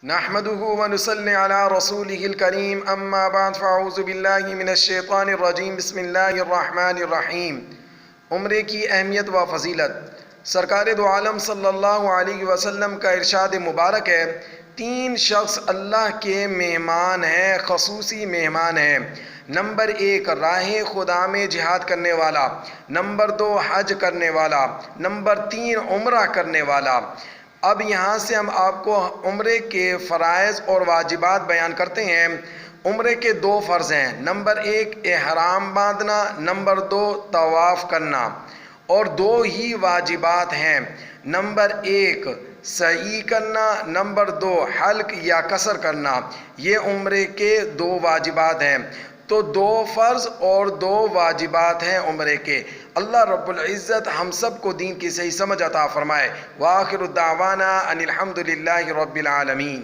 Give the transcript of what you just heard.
نحمده ونصلي على رسوله الكريم اما بعد فاعوذ باللہ من الشیطان الرجیم بسم اللہ الرحمن الرحیم۔ عمرے کی اہمیت و فضیلت۔ سرکار دو عالم صلی اللہ علیہ وسلم کا ارشاد مبارک ہے، 3 شخص اللہ کے مہمان ہیں، خصوصی مہمان ہیں۔ نمبر 1 راہ خدا میں جہاد کرنے والا، نمبر 2 حج کرنے والا، نمبر 3 عمرہ کرنے والا۔ اب یہاں سے ہم آپ کو عمرے کے فرائض اور واجبات بیان کرتے ہیں۔ عمرے کے 2 فرض ہیں، نمبر 1 احرام باندھنا، نمبر 2 طواف کرنا، اور 2 ہی واجبات ہیں، نمبر 1 سعی کرنا، نمبر 2 حلق یا قصر کرنا۔ یہ عمرے کے 2 واجبات ہیں، تو 2 فرض اور 2 واجبات ہیں عمرے کے۔ اللہ رب العزت ہم سب کو دین کی صحیح سمجھ عطا فرمائے۔ وآخر الدعوانا ان الحمد للہ رب العالمین۔